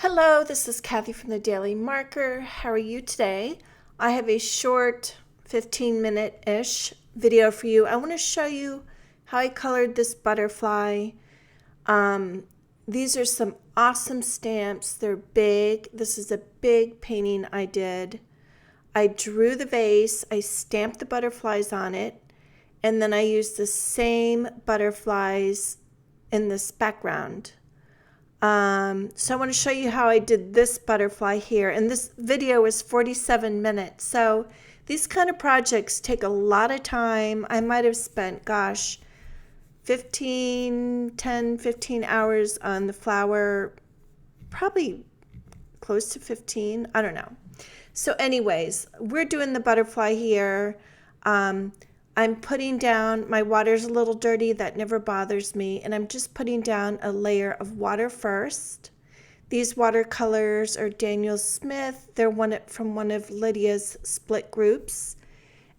Hello, this is Kathy from the Daily Marker. How are you today? I have a short 15-minute-ish video for you. I want to show you how I colored this butterfly. These are some awesome stamps. They're big. This is a big painting I did. I drew the vase, I stamped the butterflies on it, and then I used the same butterflies in this background. So I want to show you how I did this butterfly here. And this video is 47 minutes. So these kind of projects take a lot of time. I might have spent, 10, 15 hours on the flower, probably close to 15. I don't know. So anyways, we're doing the butterfly here. I'm putting down, my water's a little dirty, that never bothers me, and I'm just putting down a layer of water first. These watercolors are Daniel Smith. They're from one of Lydia's split groups.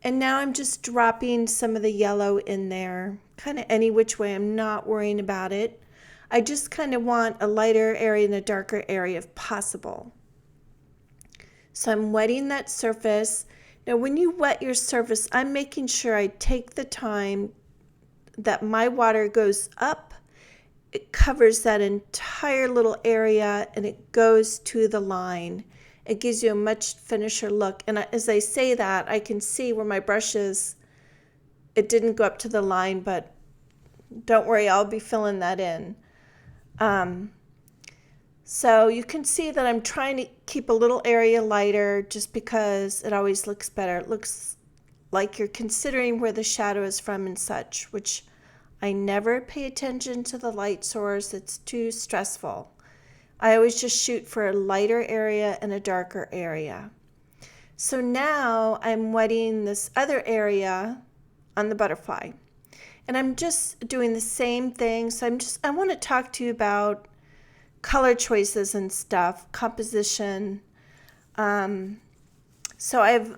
And now I'm just dropping some of the yellow in there, kind of any which way. I'm not worrying about it. I just kind of want a lighter area and a darker area if possible. So I'm wetting that surface. Now, when you wet your surface, I'm making sure I take the time that my water goes up. It covers that entire little area and it goes to the line. It gives you a much finisher look. And as I say that, I can see where my brush is. It didn't go up to the line, but don't worry, I'll be filling that in. So you can see that I'm trying to keep a little area lighter just because it always looks better. It looks like you're considering where the shadow is from and such, which I never pay attention to the light source. It's too stressful. I always just shoot for a lighter area and a darker area. So now I'm wetting this other area on the butterfly. And I'm just doing the same thing. So I want to talk to you about color choices and stuff, composition. So I have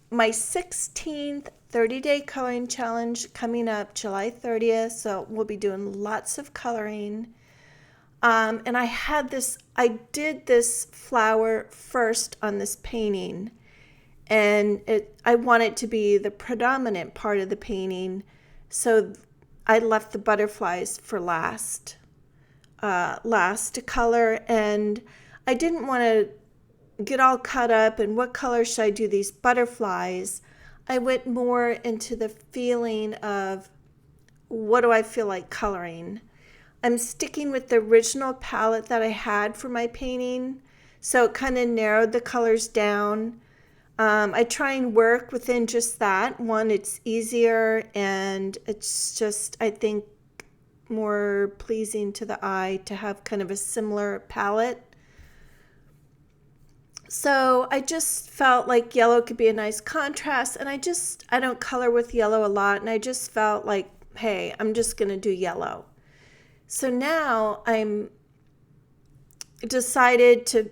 my 16th 30-day coloring challenge coming up July 30th. So we'll be doing lots of coloring. And I did this flower first on this painting. And I want it to be the predominant part of the painting. So I left the butterflies for last to color, and I didn't want to get all caught up in what color should I do these butterflies. I went more into the feeling of what do I feel like coloring. I'm sticking with the original palette that I had for my painting, so it kind of narrowed the colors down. I try and work within just that. One, it's easier, and it's just, I think, more pleasing to the eye to have kind of a similar palette. So I just felt like yellow could be a nice contrast, and I don't color with yellow a lot, and I just felt like, hey, I'm just going to do yellow. So now I'm decided to,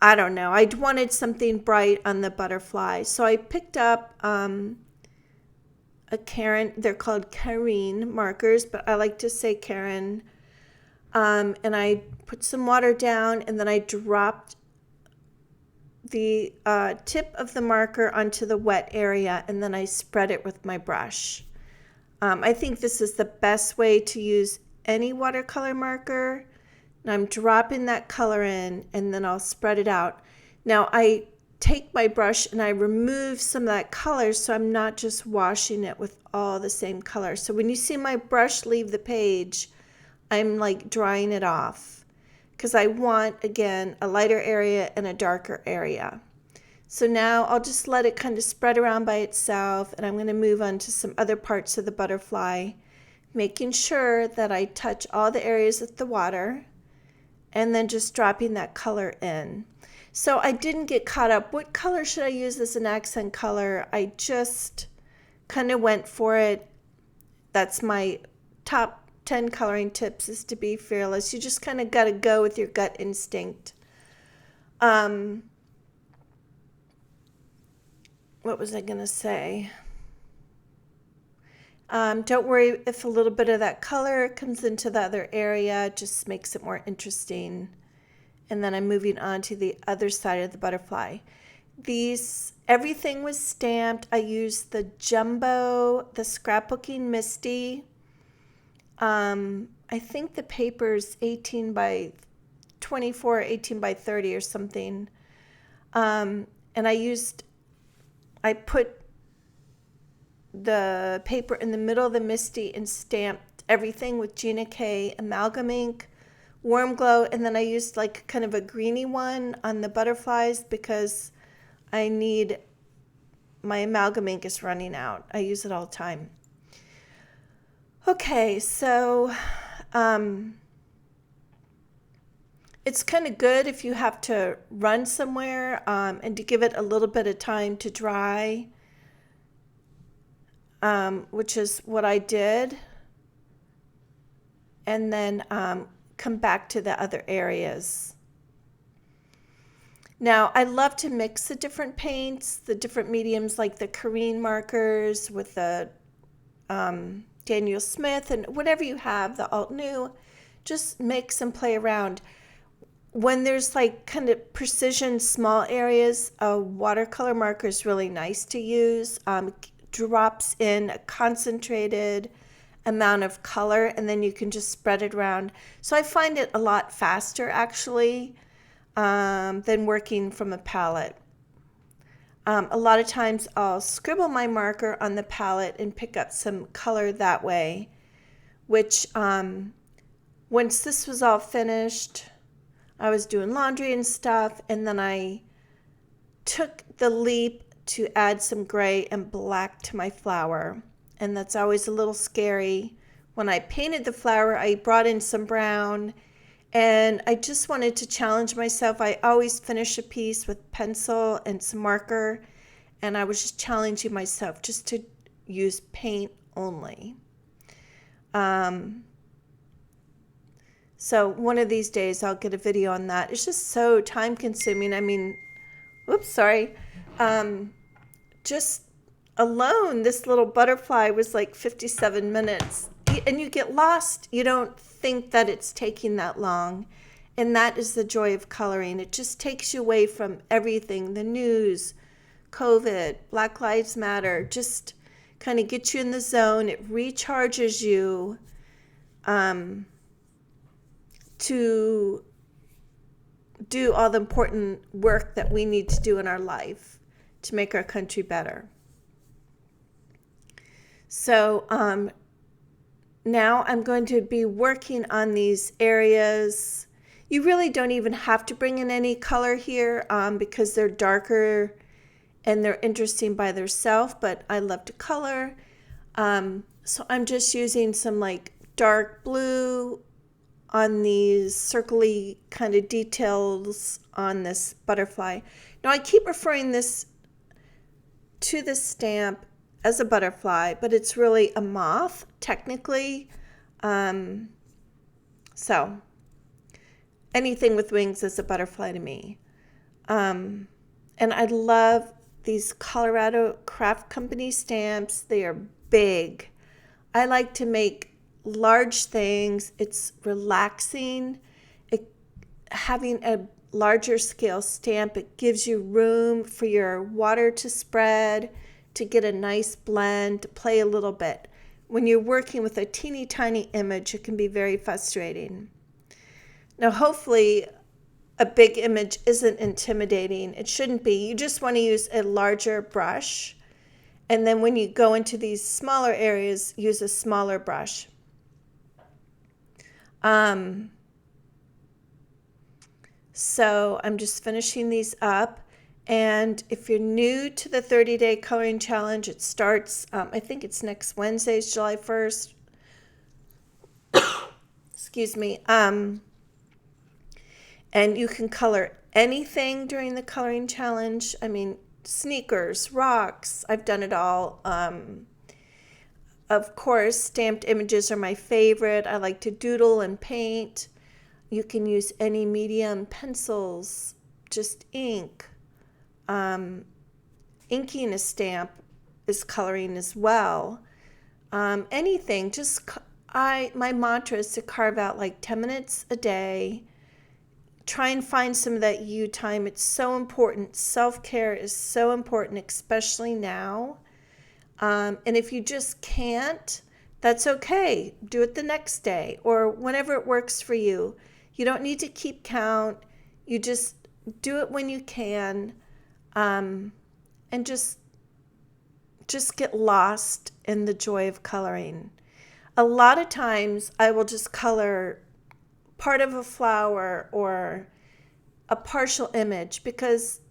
I don't know, I wanted something bright on the butterfly. So I picked up they're called Karin Markers, but I like to say Karin. And I put some water down, and then I dropped the tip of the marker onto the wet area, and then I spread it with my brush. I think this is the best way to use any watercolor marker. And I'm dropping that color in, and then I'll spread it out. Now I take my brush and I remove some of that color, so I'm not just washing it with all the same color. So when you see my brush leave the page, I'm like drying it off because I want, again, a lighter area and a darker area. So now I'll just let it kind of spread around by itself, and I'm going to move on to some other parts of the butterfly, making sure that I touch all the areas with the water and then just dropping that color in. So I didn't get caught up. What color should I use as an accent color? I just kind of went for it. That's my top 10 coloring tips, is to be fearless. You just kind of got to go with your gut instinct. What was I going to say? Don't worry if a little bit of that color comes into the other area. It just makes it more interesting. and then I'm moving on to the other side of the butterfly. Everything was stamped. I used the scrapbooking MISTI. I think the paper's 18 by 24, 18 by 30 or something. And I put the paper in the middle of the MISTI and stamped everything with Gina K Amalgam ink, Warm Glow, and then I used like kind of a greeny one on the butterflies because my amalgam ink is running out. I use it all the time. Okay, so it's kind of good if you have to run somewhere and to give it a little bit of time to dry, which is what I did, and then come back to the other areas. Now, I love to mix the different paints, the different mediums, like the Karin Markers with the Daniel Smith, and whatever you have, the Alt New, just mix and play around. When there's like kind of precision small areas, a watercolor marker is really nice to use. Drops in a concentrated amount of color, and then you can just spread it around. So I find it a lot faster, actually, than working from a palette. A lot of times I'll scribble my marker on the palette and pick up some color that way, which once this was all finished, I was doing laundry and stuff, and then I took the leap to add some gray and black to my flower, and that's always a little scary. When I painted the flower, I brought in some brown, and I just wanted to challenge myself. I always finish a piece with pencil and some marker, and I was just challenging myself just to use paint only. So one of these days I'll get a video on that. It's just so time consuming. I mean, oops, sorry. Just alone, this little butterfly was like 57 minutes. And you get lost. You don't think that it's taking that long. And that is the joy of coloring. It just takes you away from everything, the news, COVID, Black Lives Matter, just kind of gets you in the zone. It recharges you to do all the important work that we need to do in our life to make our country better. So now I'm going to be working on these areas. You really don't even have to bring in any color here because they're darker and they're interesting by themselves, but I love to color. So I'm just using some like dark blue on these circly kind of details on this butterfly. Now I keep referring to this stamp as a butterfly, but it's really a moth technically. So anything with wings is a butterfly to me. And I love these Colorado Craft Company stamps. They are big. I like to make large things. It's relaxing. Having a larger scale stamp, it gives you room for your water to spread, to get a nice blend, to play a little bit. When you're working with a teeny tiny image, it can be very frustrating. Now, hopefully, a big image isn't intimidating. It shouldn't be. You just want to use a larger brush. And then when you go into these smaller areas, use a smaller brush. So I'm just finishing these up. And if you're new to the 30-day coloring challenge, it starts, I think it's next Wednesday, July 1st. Excuse me. And you can color anything during the coloring challenge. I mean, sneakers, rocks, I've done it all. Of course, stamped images are my favorite. I like to doodle and paint. You can use any medium, pencils, just ink. Inking a stamp is coloring as well. Anything, my mantra is to carve out like 10 minutes a day try and find some of that you time. It's so important. Self-care is so important, especially now. And if you just can't, that's okay. Do it the next day or whenever it works for you. You don't need to keep count. You just do it when you can, and just get lost in the joy of coloring. A lot of times I will just color part of a flower or a partial image because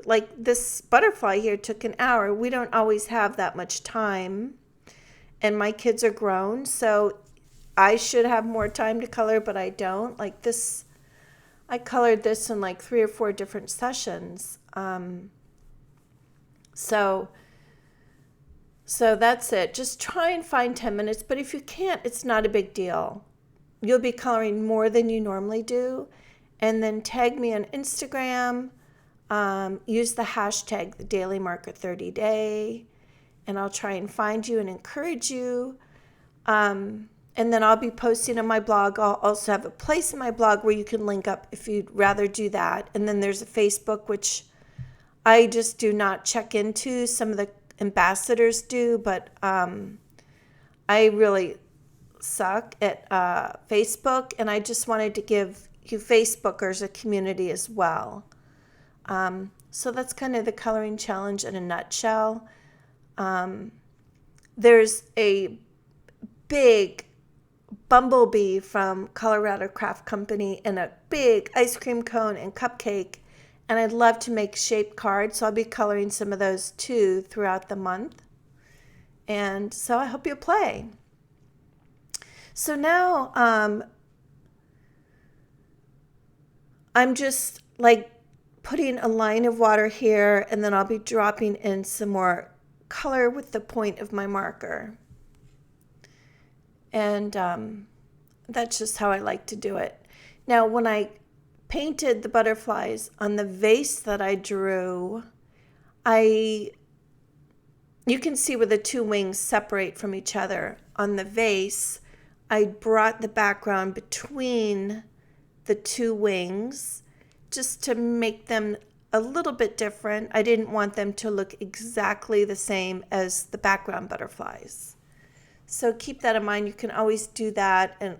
like this butterfly here took an hour. We don't always have that much time, and my kids are grown, so I should have more time to color, but I don't. Like this, I colored this in like 3 or 4 different sessions. So that's it. Just try and find 10 minutes, but if you can't, it's not a big deal. You'll be coloring more than you normally do. And then tag me on Instagram. Use the hashtag the Daily Marker 30 Day, and I'll try and find you and encourage you. And then I'll be posting on my blog. I'll also have a place in my blog where you can link up if you'd rather do that. And then there's a Facebook, which I just do not check into. Some of the ambassadors do, but I really suck at Facebook, and I just wanted to give you Facebookers a community as well. So that's kind of the coloring challenge in a nutshell. There's a big bumblebee from Colorado Craft Company and a big ice cream cone and cupcake, and I'd love to make shaped cards, so I'll be coloring some of those too throughout the month. And so I hope you'll play. So now I'm just like putting a line of water here, and then I'll be dropping in some more color with the point of my marker. And that's just how I like to do it. Now, when I painted the butterflies on the vase that I drew, you can see where the 2 wings separate from each other. On the vase, I brought the background between the 2 wings just to make them a little bit different. I didn't want them to look exactly the same as the background butterflies. So keep that in mind. You can always do that. And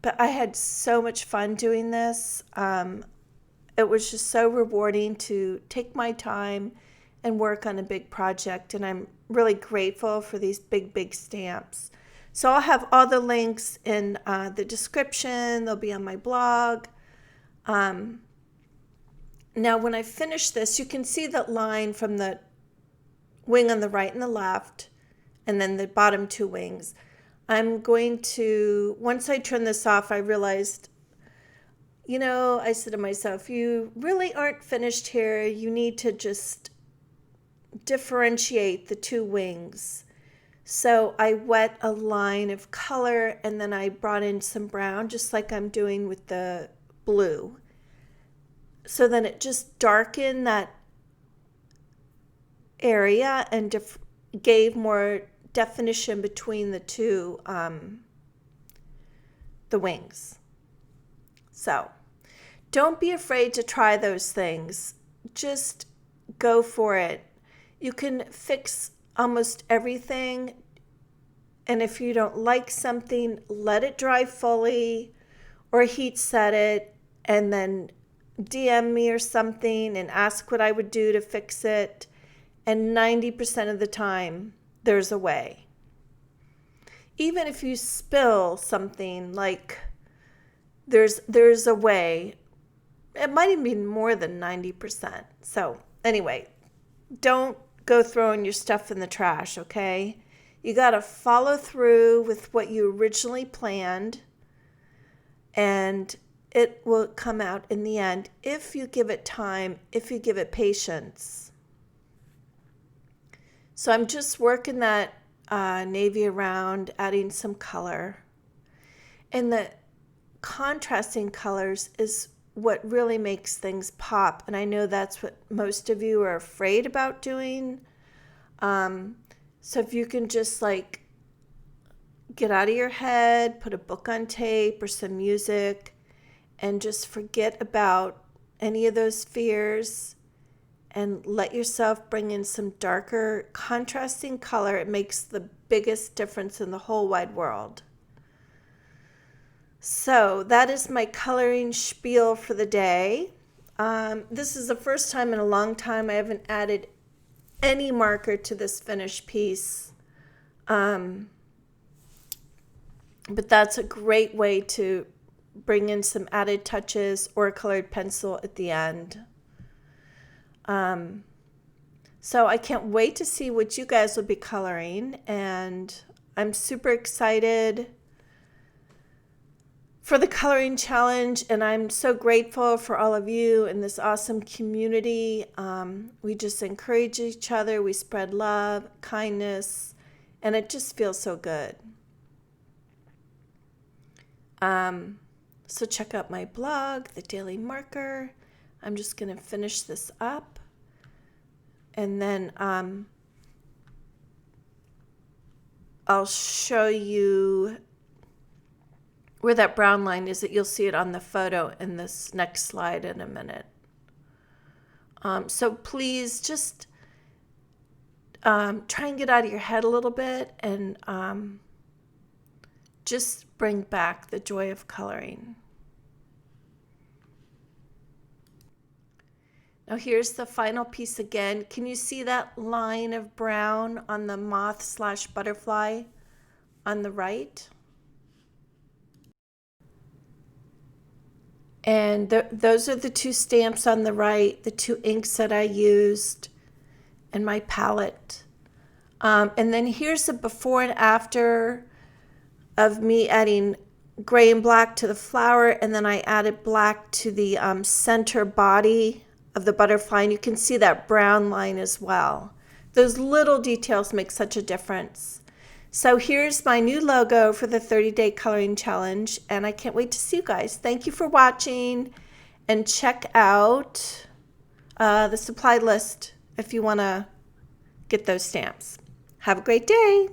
but I had so much fun doing this. It was just so rewarding to take my time and work on a big project. And I'm really grateful for these big stamps. So I'll have all the links in the description. They'll be on my blog. Now, when I finish this, you can see that line from the wing on the right and the left, and then the bottom 2 wings. I'm going to, once I turn this off, I realized, I said to myself, you really aren't finished here. You need to just differentiate the 2 wings. So I wet a line of color, and then I brought in some brown, just like I'm doing with the blue. So then it just darkened that area and gave more definition between the 2, the wings. So don't be afraid to try those things. Just go for it. You can fix almost everything, and if you don't like something, let it dry fully or heat set it, and then DM me or something and ask what I would do to fix it. And 90% of the time, there's a way. Even if you spill something, like there's a way. It might even be more than 90%. So anyway, don't go throwing your stuff in the trash, okay? You got to follow through with what you originally planned, and it will come out in the end if you give it time, if you give it patience. So I'm just working that navy around, adding some color. And the contrasting colors is what really makes things pop. And I know that's what most of you are afraid about doing. So if you can just like get out of your head, put a book on tape or some music, and just forget about any of those fears and let yourself bring in some darker, contrasting color. It makes the biggest difference in the whole wide world. So that is my coloring spiel for the day. This is the first time in a long time I haven't added any marker to this finished piece. But that's a great way to bring in some added touches or a colored pencil at the end. So I can't wait to see what you guys will be coloring, and I'm super excited for the coloring challenge, and I'm so grateful for all of you in this awesome community. We just encourage each other, we spread love, kindness, and it just feels so good. So check out my blog, The Daily Marker. I'm just going to finish this up, and then I'll show you where that brown line is. That you'll see it on the photo in this next slide in a minute. So please just try and get out of your head a little bit, and just bring back the joy of coloring. Now here's the final piece again. Can you see that line of brown on the moth/butterfly on the right? And those are the two stamps on the right, the two inks that I used, and my palette. And then here's a before and after of me adding gray and black to the flower, and then I added black to the center body of the butterfly, and you can see that brown line as well. Those little details make such a difference. So here's my new logo for the 30-day coloring challenge, and I can't wait to see you guys. Thank you for watching, and check out the supply list if you want to get those stamps. Have a great day.